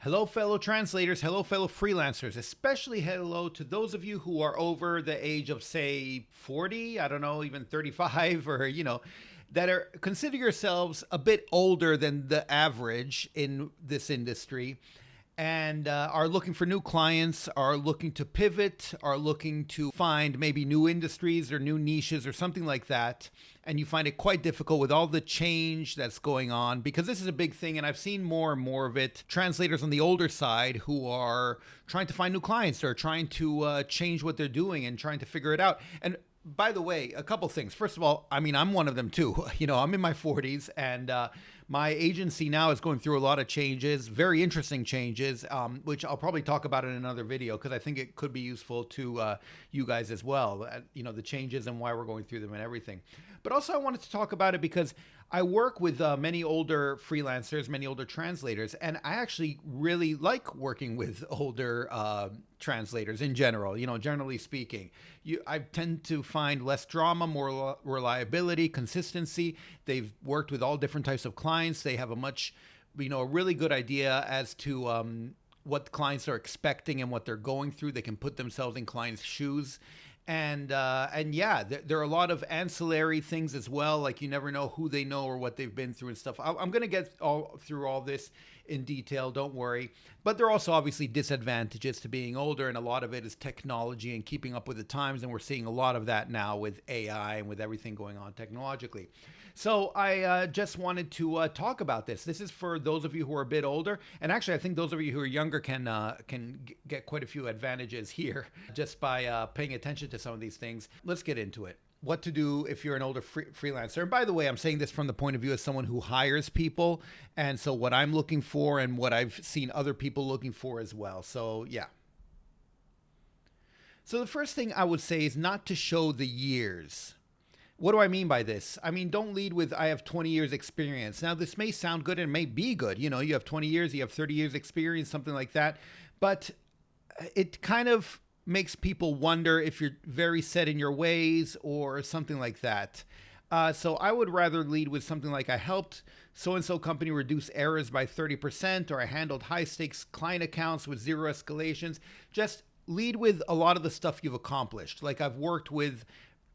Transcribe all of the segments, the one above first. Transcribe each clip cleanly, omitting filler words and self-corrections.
Hello, fellow translators. Hello, fellow freelancers. Especially hello to those of you who are over the age of, say, 40, I don't know, even 35, or, that are consider yourselves a bit older than the average in this industry and are looking for new clients, are looking to pivot, are looking to find maybe new industries or new niches or something like that. And you find it quite difficult with all the change that's going on, because this is a big thing. And I've seen more and more of it. Translators on the older side who are trying to find new clients or trying to change what they're doing and trying to figure it out. And by the way, a couple things. First of all, I'm one of them too. I'm in my 40s, and my agency now is going through a lot of changes, very interesting changes, which I'll probably talk about in another video because I think it could be useful to you guys as well. The changes and why we're going through them and everything. But also I wanted to talk about it because I work with many older freelancers, many older translators, and I actually really like working with older translators in general, generally speaking. I tend to find less drama, more reliability, consistency. They've worked with all different types of clients. They have a really good idea as to what clients are expecting and what they're going through. They can put themselves in clients' shoes. And yeah, there are a lot of ancillary things as well. Like you never know who they know or what they've been through and stuff. I'm going to get through all this in detail, don't worry. But there are also obviously disadvantages to being older, and a lot of it is technology and keeping up with the times. And we're seeing a lot of that now with AI and with everything going on technologically. So I just wanted to talk about this. This is for those of you who are a bit older, and actually I think those of you who are younger can get quite a few advantages here just by paying attention to some of these things. Let's get into it. What to do if you're an older freelancer. And by the way, I'm saying this from the point of view as someone who hires people, and so what I'm looking for and what I've seen other people looking for as well. So yeah. So the first thing I would say is not to show the years. What do I mean by this? Don't lead with, I have 20 years experience. Now, this may sound good and may be good. You have 20 years, you have 30 years experience, something like that. But it kind of makes people wonder if you're very set in your ways or something like that. So I would rather lead with something like, I helped so-and-so company reduce errors by 30%, or I handled high-stakes client accounts with zero escalations. Just lead with a lot of the stuff you've accomplished. Like I've worked with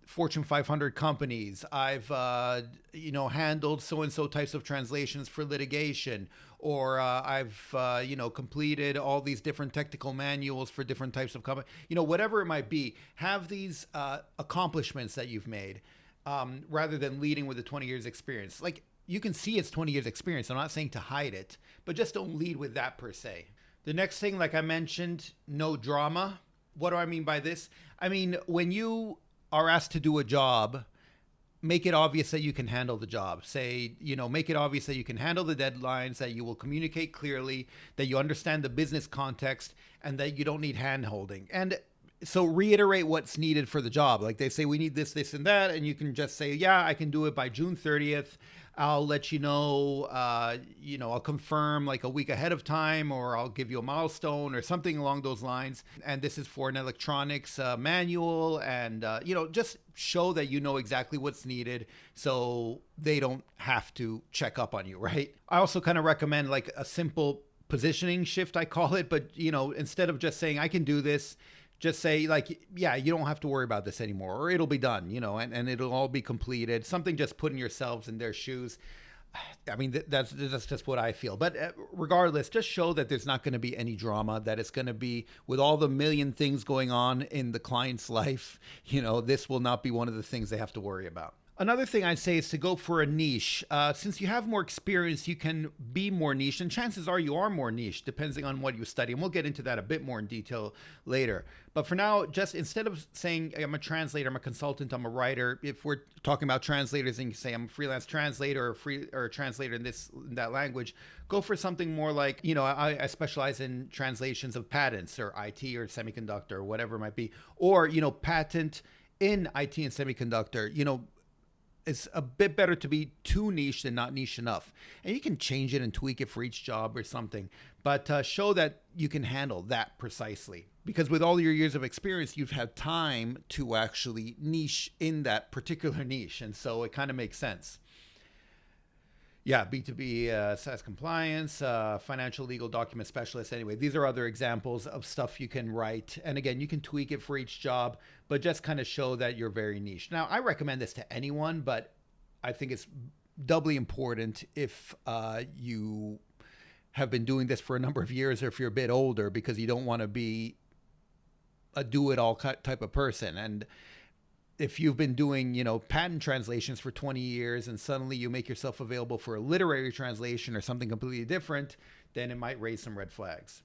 Fortune 500 companies. I've, handled so-and-so types of translations for litigation, or I've, completed all these different technical manuals for different types of companies. Whatever it might be, have these accomplishments that you've made, rather than leading with a 20 years experience. Like you can see it's 20 years experience. I'm not saying to hide it, but just don't lead with that per se. The next thing, like I mentioned, no drama. What do I mean by this? When you are asked to do a job, make it obvious that you can handle the job. Make it obvious that you can handle the deadlines, that you will communicate clearly, that you understand the business context, and that you don't need hand-holding. And so reiterate what's needed for the job. Like they say, we need this, this, and that. And you can just say, yeah, I can do it by June 30th. I'll let you know, I'll confirm like a week ahead of time, or I'll give you a milestone or something along those lines. And this is for an electronics manual, and, just show that you know exactly what's needed so they don't have to check up on you, right? I also kind of recommend like a simple positioning shift, I call it. But, instead of just saying, I can do this, just say like, yeah, you don't have to worry about this anymore, or it'll be done, and it'll all be completed. Something just putting yourselves in their shoes. That's just what I feel. But regardless, just show that there's not going to be any drama, that it's going to be, with all the million things going on in the client's life, this will not be one of the things they have to worry about. Another thing I'd say is to go for a niche. Since you have more experience, you can be more niche, and chances are you are more niche, depending on what you study. And we'll get into that a bit more in detail later. But for now, just instead of saying I'm a translator, I'm a consultant, I'm a writer, if we're talking about translators and you say I'm a freelance translator or a translator in that language, go for something more like, I specialize in translations of patents or IT or semiconductor or whatever it might be, or, patent in IT and semiconductor, it's a bit better to be too niche than not niche enough. And you can change it and tweak it for each job or something, but show that you can handle that precisely. Because with all your years of experience, you've had time to actually niche in that particular niche. And so it kind of makes sense. Yeah, B2B SaaS compliance, financial legal document specialist. Anyway, these are other examples of stuff you can write. And again, you can tweak it for each job, but just kind of show that you're very niche. Now, I recommend this to anyone, but I think it's doubly important if you have been doing this for a number of years or if you're a bit older, because you don't want to be a do-it-all type of person. And if you've been doing, patent translations for 20 years and suddenly you make yourself available for a literary translation or something completely different, then it might raise some red flags.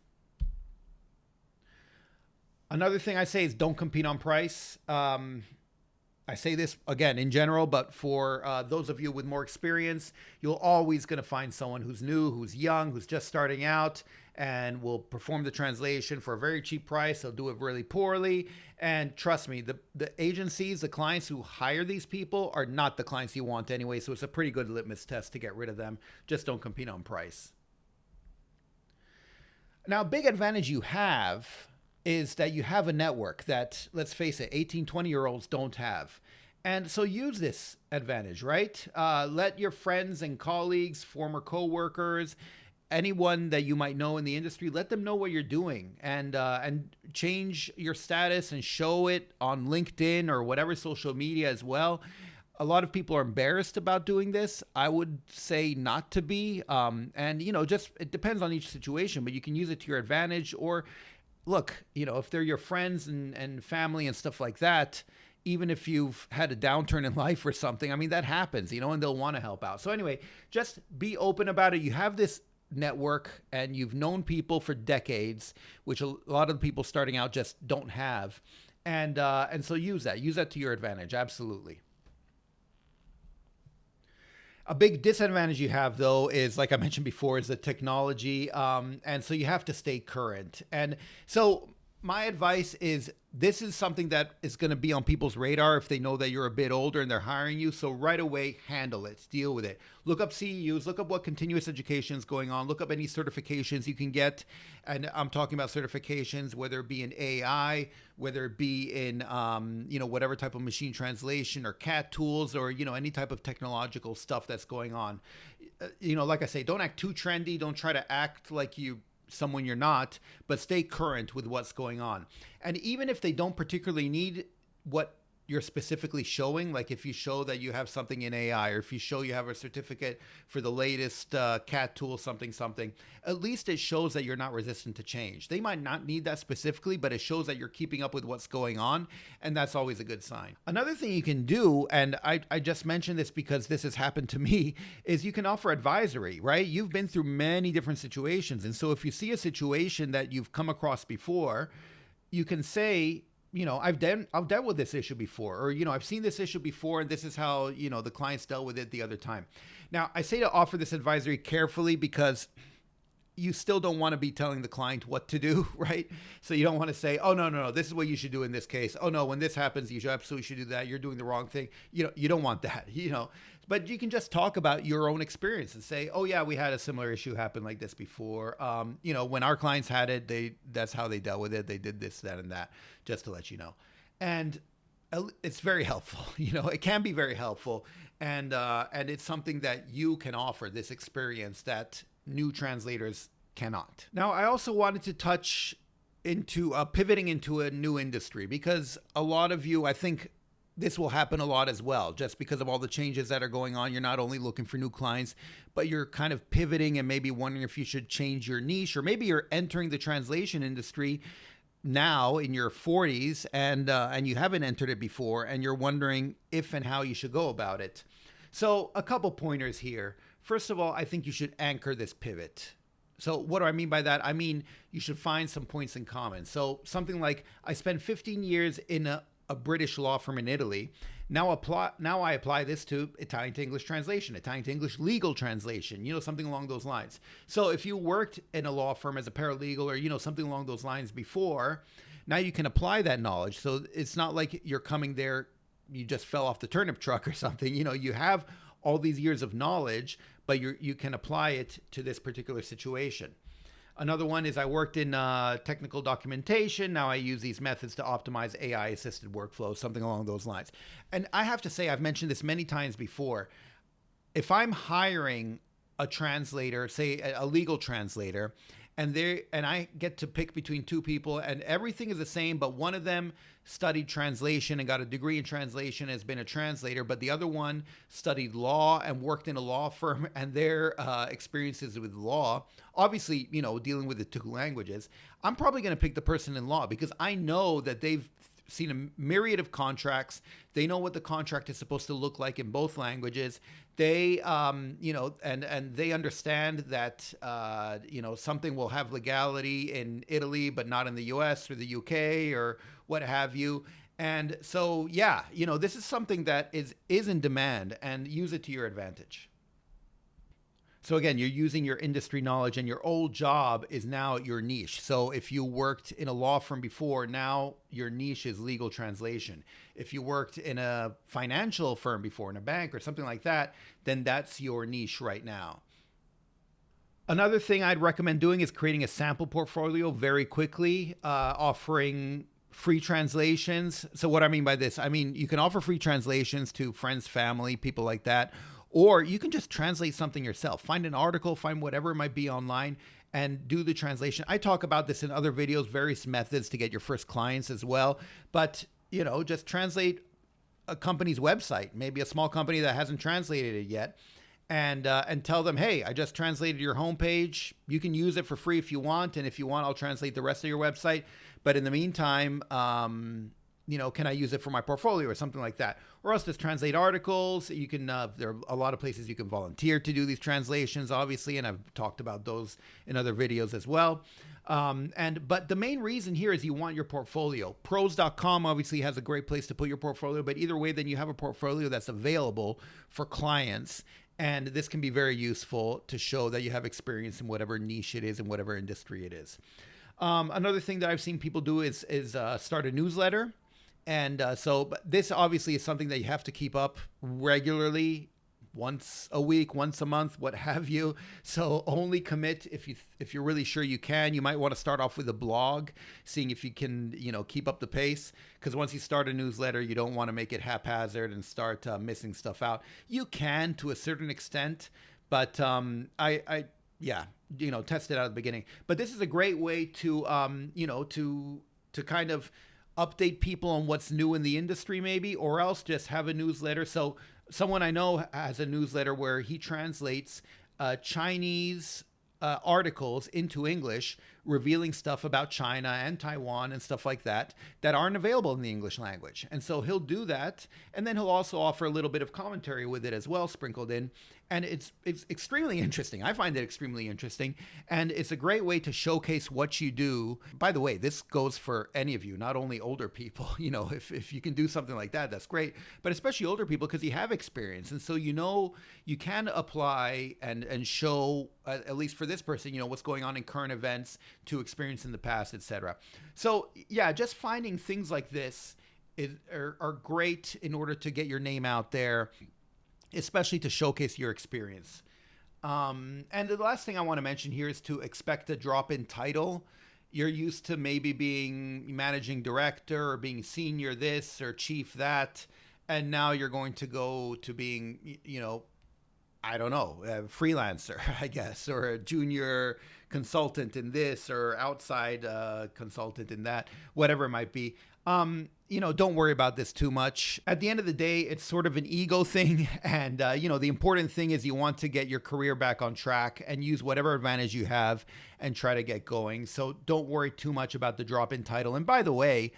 Another thing I say is don't compete on price. I say this again in general, but for those of you with more experience, you're always going to find someone who's new, who's young, who's just starting out, and will perform the translation for a very cheap price. They'll do it really poorly. And trust me, the agencies, the clients who hire these people are not the clients you want anyway. So it's a pretty good litmus test to get rid of them. Just don't compete on price. Now, a big advantage you have is that you have a network that, let's face it, 18, 20-year-olds don't have. And so use this advantage, right? Let your friends and colleagues, former coworkers, anyone that you might know in the industry, let them know what you're doing, and change your status and show it on LinkedIn or whatever social media as well. A lot of people are embarrassed about doing this. I would say not to be. And, just it depends on each situation, but you can use it to your advantage. Or look, if they're your friends and family and stuff like that, even if you've had a downturn in life or something, I mean, that happens, and they'll want to help out. So anyway, just be open about it. You have this network and you've known people for decades, which a lot of the people starting out just don't have. And so use that to your advantage. Absolutely. A big disadvantage you have, though, is, like I mentioned before, is the technology. And so you have to stay current. And so my advice is, this is something that is going to be on people's radar if they know that you're a bit older and they're hiring you. So right away, handle it, deal with it. Look up CEUs, look up what continuous education is going on, look up any certifications you can get. And I'm talking about certifications, whether it be in AI, whether it be in, whatever type of machine translation or CAT tools, or, any type of technological stuff that's going on. Like I say, don't act too trendy. Don't try to act like someone you're not, but stay current with what's going on. And even if they don't particularly need what you're specifically showing, like if you show that you have something in AI, or if you show you have a certificate for the latest CAT tool, something, at least it shows that you're not resistant to change. They might not need that specifically, but it shows that you're keeping up with what's going on, and that's always a good sign. Another thing you can do, and I just mentioned this because this has happened to me, is you can offer advisory, right? You've been through many different situations, and so if you see a situation that you've come across before, you can say, I've dealt with this issue before, or, I've seen this issue before, and this is how, the clients dealt with it the other time. Now, I say to offer this advisory carefully because you still don't want to be telling the client what to do, right? So you don't want to say, oh, no, this is what you should do in this case. Oh, no, when this happens, you absolutely should do that. You're doing the wrong thing. You don't want that, But you can just talk about your own experience and say, oh, yeah, we had a similar issue happen like this before. When our clients had it, that's how they dealt with it. They did this, that, and that, just to let you know. And it's very helpful. It can be very helpful. And it's something that you can offer, this experience that new translators cannot. Now, I also wanted to touch into pivoting into a new industry, because a lot of you, I think, this will happen a lot as well, just because of all the changes that are going on. You're not only looking for new clients, but you're kind of pivoting and maybe wondering if you should change your niche, or maybe you're entering the translation industry now in your 40s and you haven't entered it before, and you're wondering if and how you should go about it. So a couple pointers here. First of all, I think you should anchor this pivot. So what do I mean by that? I mean, you should find some points in common. So something like, I spent 15 years in a British law firm in Italy. Now I apply this to Italian to English translation, Italian to English legal translation, something along those lines. So if you worked in a law firm as a paralegal, or, something along those lines before, now you can apply that knowledge. So it's not like you're coming there, you just fell off the turnip truck or something. You have all these years of knowledge, but you can apply it to this particular situation. Another one is, I worked in technical documentation. Now I use these methods to optimize AI-assisted workflows, something along those lines. And I have to say, I've mentioned this many times before. If I'm hiring a translator, say a legal translator, and I get to pick between two people, and everything is the same, but one of them studied translation and got a degree in translation, has been a translator, but the other one studied law and worked in a law firm, and their experiences with law, obviously, dealing with the two languages, I'm probably going to pick the person in law because I know that they've seen a myriad of contracts. They know what the contract is supposed to look like in both languages. They, and they understand that, something will have legality in Italy, but not in the US or the UK or what have you. And so, this is something that is in demand, and use it to your advantage. So again, you're using your industry knowledge, and your old job is now your niche. So if you worked in a law firm before, now your niche is legal translation. If you worked in a financial firm before, in a bank or something like that, then that's your niche right now. Another thing I'd recommend doing is creating a sample portfolio very quickly, offering free translations. So what I mean by this, you can offer free translations to friends, family, people like that. Or you can just translate something yourself. Find an article, find whatever it might be online, and do the translation. I talk about this in other videos, various methods to get your first clients as well. But, just translate a company's website, maybe a small company that hasn't translated it yet, and tell them, hey, I just translated your homepage. You can use it for free if you want. And if you want, I'll translate the rest of your website. But in the meantime, can I use it for my portfolio or something like that? Or else just translate articles. You can, there are a lot of places you can volunteer to do these translations, obviously, and I've talked about those in other videos as well. But the main reason here is you want your portfolio. Pros.com obviously has a great place to put your portfolio, but either way, then you have a portfolio that's available for clients. And this can be very useful to show that you have experience in whatever niche it is and whatever industry it is. Another thing that I've seen people do is start a newsletter. And but this obviously is something that you have to keep up regularly, once a week, once a month, what have you. So only commit if you're really sure you can. You might want to start off with a blog, seeing if you can, keep up the pace. Because once you start a newsletter, you don't want to make it haphazard and start missing stuff out. You can to a certain extent, but test it out at the beginning. But this is a great way to, to kind of update people on what's new in the industry maybe, or else just have a newsletter. So someone I know has a newsletter where he translates Chinese articles into English, revealing stuff about China and Taiwan and stuff like that aren't available in the English language. And so he'll do that, and then he'll also offer a little bit of commentary with it as well, sprinkled in. And it's extremely interesting. I find it extremely interesting, and it's a great way to showcase what you do. By the way, this goes for any of you, not only older people. If you can do something like that, that's great. But especially older people, because you have experience, and so you can apply and show, at least for this person, what's going on in current events to experience in the past, etc. So just finding things like this are great in order to get your name out there, especially to showcase your experience. And the last thing I want to mention here is to expect a drop in title. You're used to maybe being managing director or being senior this or chief that, and now you're going to go to being, I don't know, a freelancer, I guess, or a junior consultant in this or outside consultant in that, whatever it might be. Don't worry about this too much. At the end of the day, it's sort of an ego thing. And, the important thing is you want to get your career back on track and use whatever advantage you have and try to get going. So don't worry too much about the drop in title. And by the way,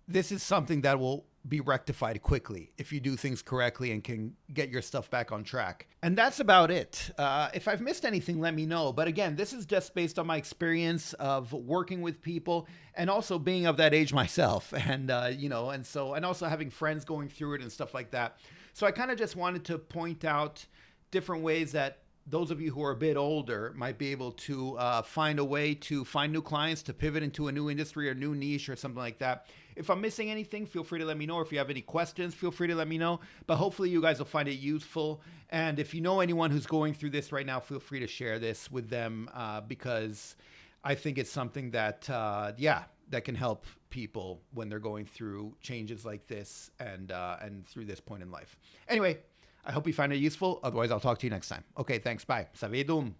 this is something that will be rectified quickly if you do things correctly and can get your stuff back on track. And that's about it. If I've missed anything, let me know. But again, this is just based on my experience of working with people and also being of that age myself. And, and also having friends going through it and stuff like that. So I kind of just wanted to point out different ways that those of you who are a bit older might be able to find a way to find new clients, to pivot into a new industry or new niche or something like that. If I'm missing anything, feel free to let me know. If you have any questions, feel free to let me know. But hopefully you guys will find it useful. And if you know anyone who's going through this right now, feel free to share this with them because I think it's something that, that can help people when they're going through changes like this and through this point in life. Anyway, I hope you find it useful. Otherwise, I'll talk to you next time. Okay, thanks. Bye. Savedum.